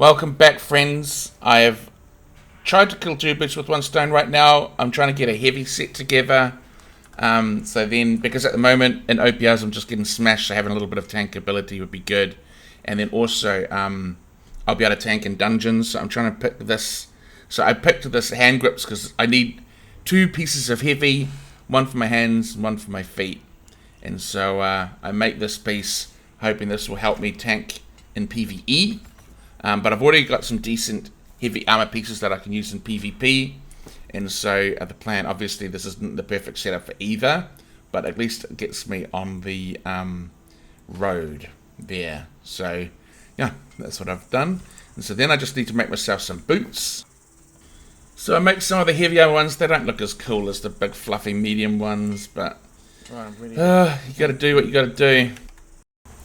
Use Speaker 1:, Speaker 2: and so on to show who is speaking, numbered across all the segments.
Speaker 1: Welcome back, friends. I have tried to kill 2 birds with 1 stone right now. I'm trying to get a heavy set together. So then, because at the moment in OPRs I'm just getting smashed, so having a little bit of tank ability would be good. And then also, I'll be able to tank in dungeons. So I'm trying to pick this. So I picked this hand grips because I need 2 pieces of heavy, 1 for my hands and 1 for my feet. And so I make this piece hoping this will help me tank in PVE. But I've already got some decent heavy armor pieces that I can use in PvP. And so the plan, obviously this isn't the perfect setup for either, but at least it gets me on the road there. So yeah, that's what I've done. And so then I just need to make myself some boots. So I make some of the heavier ones. They don't look as cool as the big fluffy medium ones, but you gotta do what you gotta do.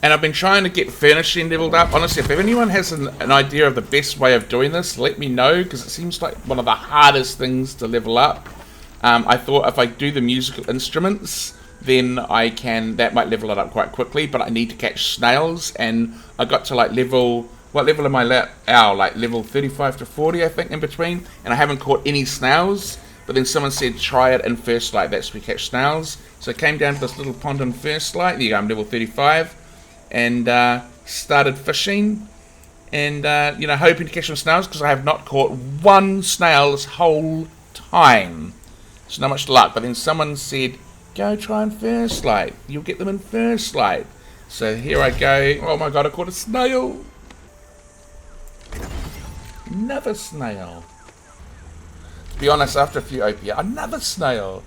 Speaker 1: And I've been trying to get furnishing leveled up. Honestly, if anyone has an idea of the best way of doing this, let me know, because it seems like one of the hardest things to level up. I thought if I do the musical instruments, then that might level it up quite quickly, but I need to catch snails, and I got to like what level am I at? Like level 35 to 40, I think, in between, and I haven't caught any snails. But then someone said try it in First Light, that's where we catch snails. So I came down to this little pond in First Light. There you go, I'm level 35. And started fishing, and hoping to catch some snails, because I have not caught 1 snail this whole time. So not much luck. But then someone said, go try in First Light, you'll get them in First Light. So here I go. Oh my god, I caught a snail. Another snail. To be honest, after a few OPR, another snail.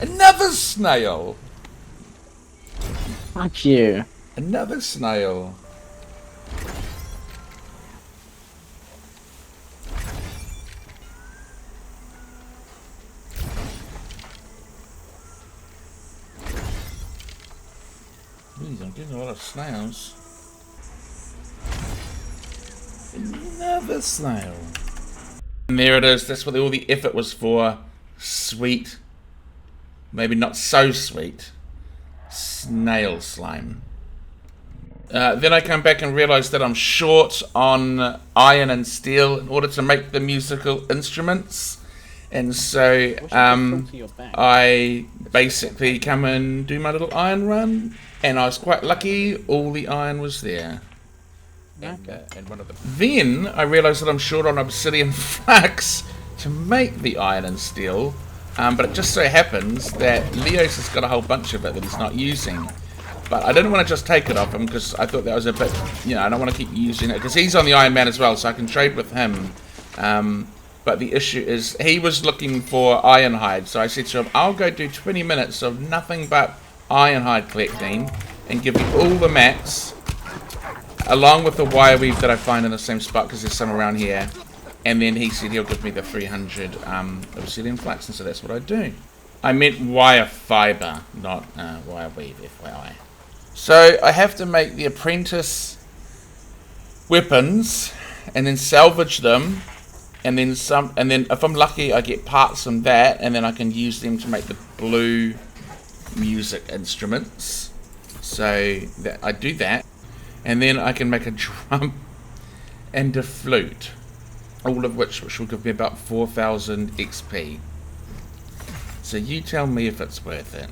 Speaker 1: Another snail.
Speaker 2: Fuck you.
Speaker 1: Another snail. Jeez, I'm getting a lot of snails. Another snail. And there it is. That's what all the effort was for. Sweet. Maybe not so sweet. Snail slime. Then I come back and realize that I'm short on iron and steel in order to make the musical instruments, and so I basically come and do my little iron run, and I was quite lucky, all the iron was there. Then I realized that I'm short on obsidian flux to make the iron and steel. But it just so happens that Leos has got a whole bunch of it that he's not using. But I didn't want to just take it off him, because I thought that was a bit, I don't want to keep using it, because he's on the Iron Man as well, so I can trade with him. But the issue is, he was looking for Ironhide, so I said to him, I'll go do 20 minutes of nothing but Ironhide collecting, and give you all the mats, along with the wire weave that I find in the same spot, because there's some around here. And then he said he'll give me the 300 obsidian flux, and so that's what I do. I meant wire fiber, not wire weave, FYI. So I have to make the apprentice weapons, and then salvage them, and then if I'm lucky I get parts from that, and then I can use them to make the blue music instruments. So that I do that, and then I can make a drum and a flute. All of which will give me about 4,000 XP. So you tell me if it's worth it.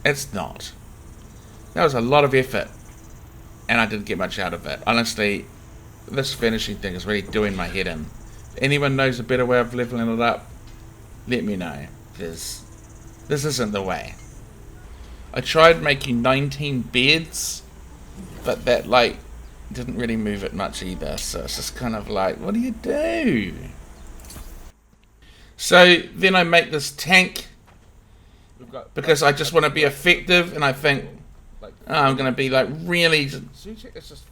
Speaker 1: It's not. That was a lot of effort, and I didn't get much out of it. Honestly, this finishing thing is really doing my head in. If anyone knows a better way of leveling it up, let me know, because this isn't the way. I tried making 19 beds, but that didn't really move it much either, so it's just kind of like, what do you do? So then I make this tank, because I just want to be effective, and I think I'm going to be really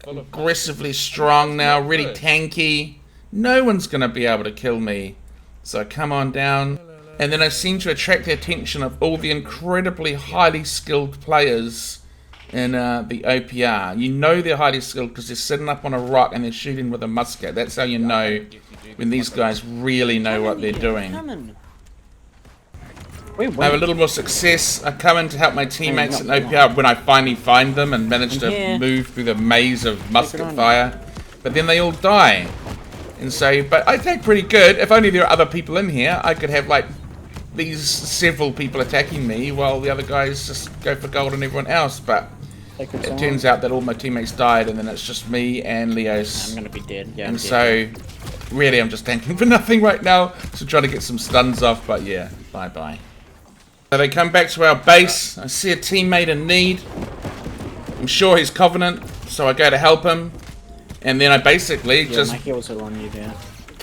Speaker 1: aggressively strong now, really tanky. No one's going to be able to kill me, so I come on down, and then I seem to attract the attention of all the incredibly highly skilled players in the OPR. You know they're highly skilled because they're sitting up on a rock and they're shooting with a musket. That's how you know when these guys really know what they're doing. I have a little more success. I come in to help my teammates in OPR when I finally find them and manage to move through the maze of musket fire. but then they all die. And so, but I take pretty good. If only there are other people in here, I could have like these several people attacking me while the other guys just go for gold and everyone else. But it turns out that all my teammates died, and then it's just me and Leos.
Speaker 2: I'm gonna be dead. Yeah.
Speaker 1: And so, really, I'm just tanking for nothing right now. So trying to get some stuns off, but yeah, bye bye. So they come back to our base. I see a teammate in need. I'm sure he's Covenant, so I go to help him. And then I basically just
Speaker 2: my heals are on you there.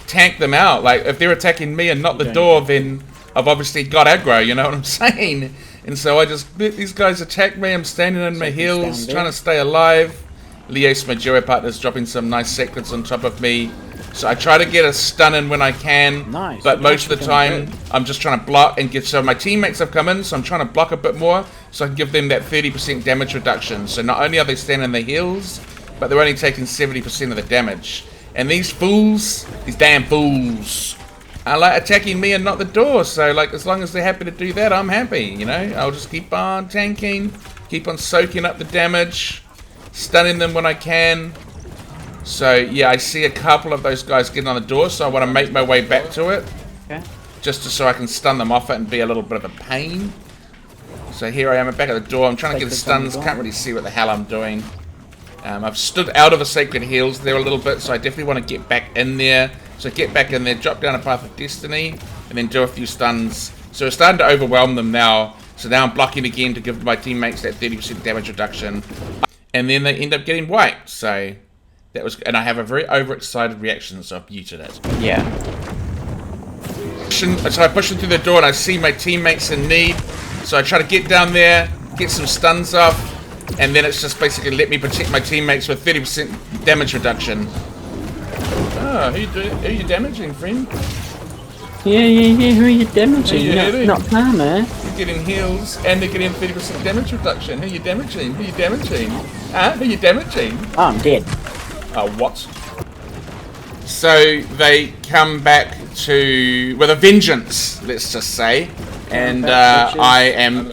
Speaker 1: Tank them out. Like, if they're attacking me and not the door, then I've obviously got aggro, you know what I'm saying? And so I just let these guys attack me. I'm standing in my heels, trying to stay alive. Leos, my duo partner's dropping some nice secrets on top of me. So I try to get a stun in when I can.
Speaker 2: Nice.
Speaker 1: But most of the time, I'm just trying to block and give. So my teammates have come in, so I'm trying to block a bit more so I can give them that 30% damage reduction. So not only are they standing in the heels, but they're only taking 70% of the damage. And these fools, these damn fools, are like attacking me and not the door. So like, as long as they're happy to do that, I'm happy, you know. I'll just keep on tanking, keep on soaking up the damage, stunning them when I can. So yeah, I see a couple of those guys getting on the door, so I want to make my way back to it.
Speaker 2: Okay.
Speaker 1: Just so I can stun them off it and be a little bit of a pain. So here I am back at the door. I'm trying to get the stuns, can't really see what the hell I'm doing. I've stood out of the sacred heals there a little bit, so I definitely want to get back in there. So get back in there, drop down a path of destiny, and then do a few stuns. So we're starting to overwhelm them now. So now I'm blocking again to give my teammates that 30% damage reduction. And then they end up getting wiped. So that was, and I have a very overexcited reaction, so I've muted it.
Speaker 2: Yeah.
Speaker 1: So I push them through the door and I see my teammates in need. So I try to get down there, get some stuns off, and then it's just basically let me protect my teammates with 30% damage reduction. Oh, who are you damaging, friend?
Speaker 2: Yeah, who are you damaging? Not Palmer.
Speaker 1: You're getting heals and they're getting 30% damage reduction. Who are you damaging? Who are you damaging? Huh? Who are you damaging?
Speaker 2: Oh, I'm dead.
Speaker 1: Oh, what? So they come back with a vengeance, let's just say. And I am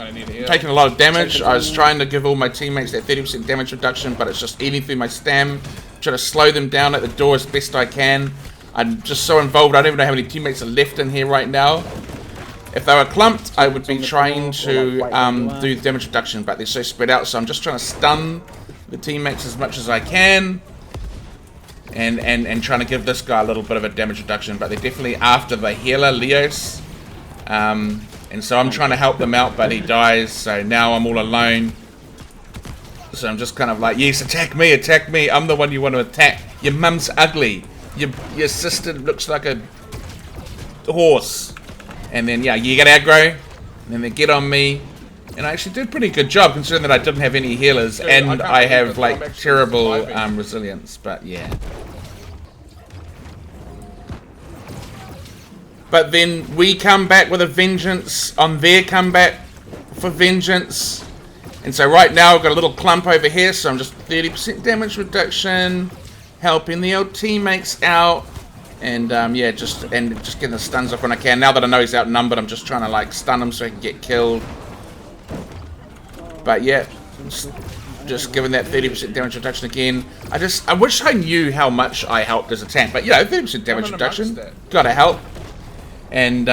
Speaker 1: taking a lot of damage. I was trying to give all my teammates that 30% damage reduction, but it's just eating through my stam. Try to slow them down at the door as best I can. I'm just so involved, I don't even know how many teammates are left in here right now. If they were clumped, I would be trying to do damage reduction, but they're so spread out, so I'm just trying to stun the teammates as much as I can. And trying to give this guy a little bit of a damage reduction, but they're definitely after the healer, Leos. And so I'm trying to help them out, but he dies, so now I'm all alone. So I'm just kind of like, yes, attack me, I'm the one you want to attack. Your mum's ugly. Your sister looks like a horse. And then, yeah, you get aggro, and then they get on me. And I actually did a pretty good job, considering that I didn't have any healers, and I have, like, terrible resilience, but yeah. But then we come back with a vengeance on their comeback for vengeance. And so right now I've got a little clump over here, so I'm just 30% damage reduction, helping the old teammates out. And yeah, just getting the stuns off when I can. Now that I know he's outnumbered, I'm just trying to like stun him so he can get killed. But yeah, just giving that 30% damage reduction again. I wish I knew how much I helped as a tank, but you know, 30% damage reduction, gotta help. And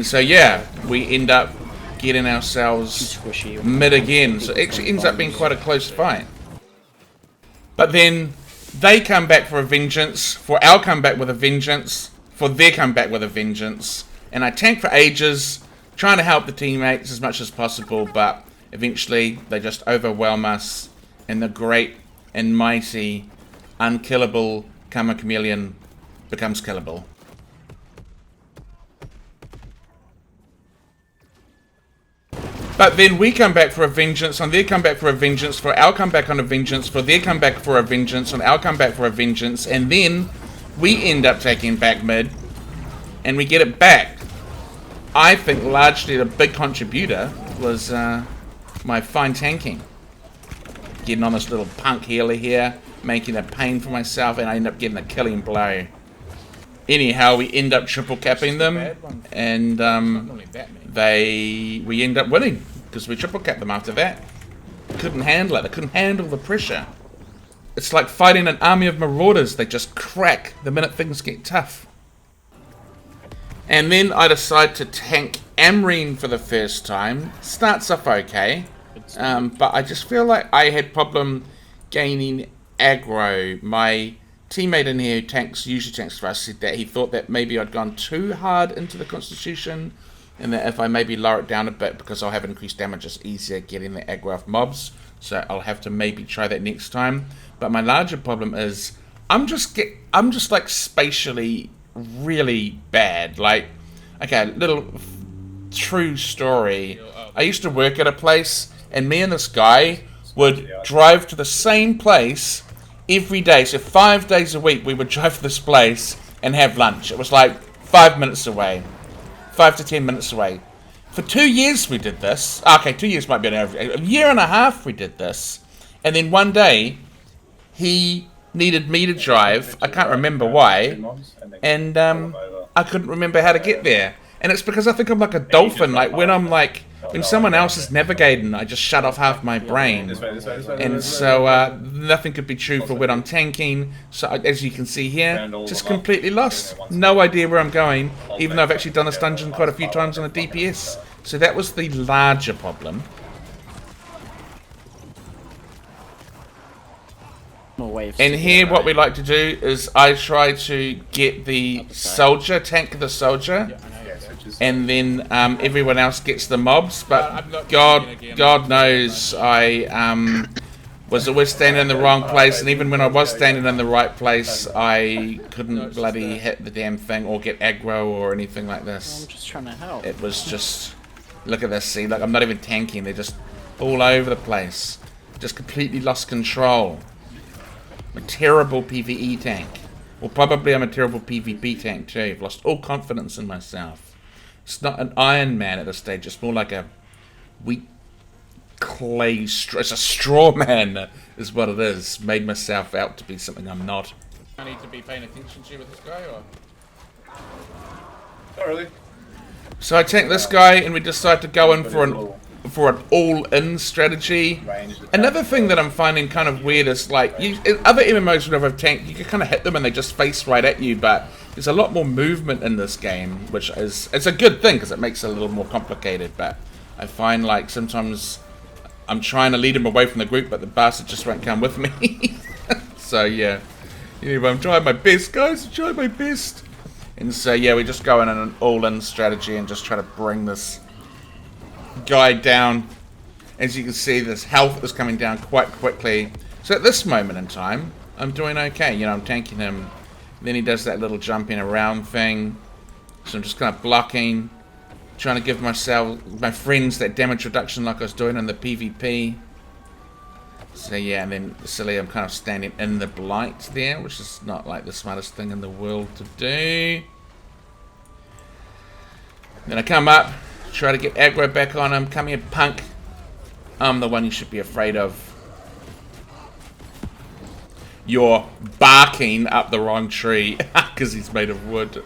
Speaker 1: so yeah, we end up getting ourselves mid again. So it actually ends up being quite a close fight. But then they come back for a vengeance, for our comeback with a vengeance, for their comeback with a vengeance. And I tank for ages, trying to help the teammates as much as possible, but eventually they just overwhelm us, and the great and mighty unkillable Karma Chameleon becomes killable. But then we come back for a vengeance, on their comeback for a vengeance, for our comeback on a vengeance, for their comeback for a vengeance, on our comeback for a vengeance, and then we end up taking back mid, and we get it back. I think largely the big contributor was my fine tanking. Getting on this little punk healer here, making a pain for myself, and I end up getting a killing blow. Anyhow, we end up triple capping them, and we end up winning, because we triple capped them after that. Couldn't handle it, they couldn't handle the pressure. It's like fighting an army of marauders. They just crack the minute things get tough. And then I decide to tank Amreen for the first time. Starts off okay. But I just feel like I had problem gaining aggro. My teammate in here who usually tanks for us, said that he thought that maybe I'd gone too hard into the Constitution, and that if I maybe lower it down a bit, because I'll have increased damage, it's easier getting the aggro off mobs. So I'll have to maybe try that next time. But my larger problem is I'm just like spatially really bad. Like, okay, little true story. I used to work at a place, and me and this guy would drive to the same place every day. So 5 days a week we would drive to this place and have lunch. It was like 5 minutes away. 5 to 10 minutes away. For 2 years we did this. Okay, 2 years might be an average. A year and a half we did this. And then one day, he needed me to drive. I can't remember why. And I couldn't remember how to get there. And it's because I think I'm like a dolphin. Like when someone else is navigating, I just shut off half my brain. And so nothing could be true for when I'm tanking. So as you can see here, just completely lost. No idea where I'm going, even though I've actually done this dungeon quite a few times on a DPS. So that was the larger problem. And here what we like to do is I try to get the soldier, tank the soldier, and then everyone else gets the mobs. But God knows I was always standing in the wrong place, and even when I was standing in the right place, I couldn't bloody hit the damn thing or get aggro or anything like this.
Speaker 2: I'm just trying to help.
Speaker 1: It was just, look at this, see, like I'm not even tanking, they're just all over the place. Just completely lost control. I'm a terrible PvE tank. Well, probably I'm a terrible PvP tank too. I've lost all confidence in myself. It's not an Ironman at this stage. It's more like a weak clay straw. It's a straw man is what it is. Made myself out to be something I'm not. I need to be paying attention to with this guy, or?
Speaker 3: Not really.
Speaker 1: So I tank this guy and we decide to go in for an all-in strategy. Another thing that I'm finding kind of weird is like in other MMOs whenever I've tanked, you can kind of hit them and they just face right at you, but there's a lot more movement in this game, which is it's a good thing because it makes it a little more complicated. But I find like sometimes I'm trying to lead him away from the group, but the bastard just won't come with me. So yeah, anyway, I'm trying my best, guys. I'm trying my best. And so yeah, we just go in an all-in strategy and just try to bring this guy down. As you can see, this health is coming down quite quickly. So at this moment in time, I'm doing okay. You know, I'm tanking him. Then he does that little jumping around thing. So I'm just kind of blocking, trying to give my friends that damage reduction like I was doing in the PvP. So yeah, and then silly, I'm kind of standing in the blight there, which is not like the smartest thing in the world to do. Then I come up, try to get aggro back on him. Come here, punk. I'm the one you should be afraid of. You're barking up the wrong tree because he's made of wood.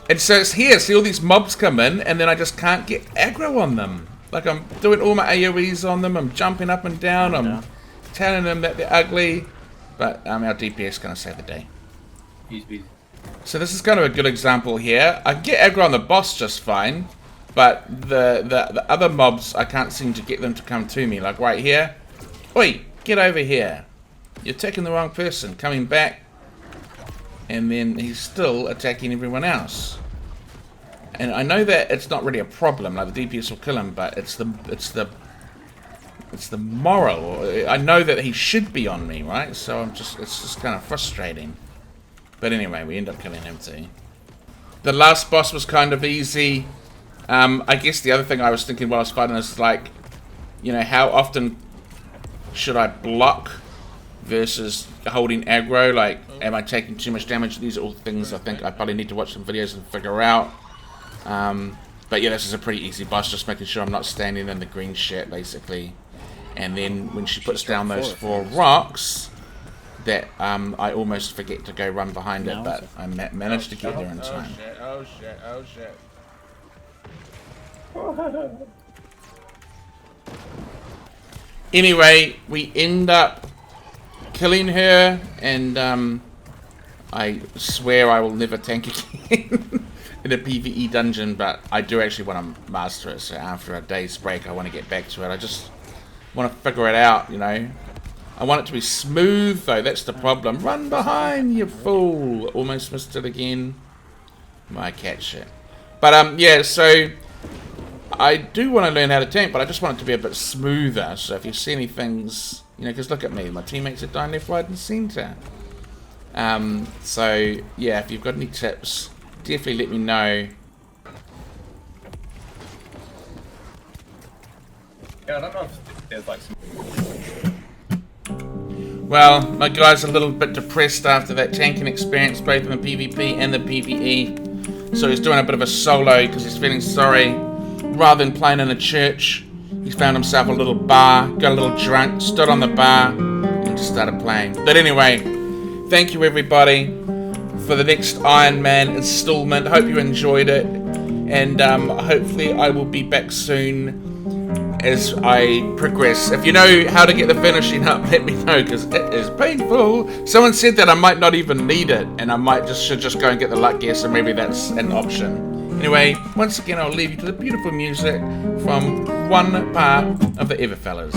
Speaker 1: And so it's here. See, all these mobs come in, and then I just can't get aggro on them. Like, I'm doing all my AoEs on them. I'm jumping up and down. I'm telling them that they're ugly. But our DPS is going to save the day.
Speaker 3: Easy.
Speaker 1: So this is kind of a good example here. I can get aggro on the boss just fine. But the other mobs, I can't seem to get them to come to me. Like right here. Oi, get over here. You're attacking the wrong person. Coming back. And then he's still attacking everyone else. And I know that it's not really a problem. Like the DPS will kill him, but it's the moral. I know that he should be on me, right? So it's just kind of frustrating. But anyway, we end up killing him too. The last boss was kind of easy. I guess the other thing I was thinking while I was fighting is like, you know, how often should I block versus holding aggro? Like, am I taking too much damage? These are all things I think I probably need to watch some videos and figure out. But yeah, this is a pretty easy boss, just making sure I'm not standing in the green shit, basically. And then when she puts down those 4 rocks, that I almost forget to go run behind it, but I managed to get there in time.
Speaker 3: Oh shit, oh shit.
Speaker 1: Anyway, we end up killing her, and I swear I will never tank again in a PVE dungeon, but I do actually want to master it, so after a day's break I want to get back to it. I just want to figure it out, you know. I want it to be smooth though, that's the problem. Run behind, you fool! Almost missed it again. Might catch it. But yeah, so I do want to learn how to tank, but I just want it to be a bit smoother. So if you see any things, you know, because look at me, my teammates are dying left, right and centre. So yeah, if you've got any tips, definitely let me know.
Speaker 3: Yeah, I don't know if there's like some...
Speaker 1: Well, my guy's a little bit depressed after that tanking experience, both in the PvP and the PvE. So he's doing a bit of a solo because he's feeling sorry. Rather than playing in a church, he found himself a little bar, got a little drunk, stood on the bar, and just started playing. But anyway, thank you everybody for the next Ironman installment. Hope you enjoyed it, and hopefully I will be back soon as I progress. If you know how to get the finishing up, let me know, because it is painful. Someone said that I might not even need it, and I should just go and get the luck gear, so maybe that's an option. Anyway, once again I'll leave you to the beautiful music from one part of the Everfellas.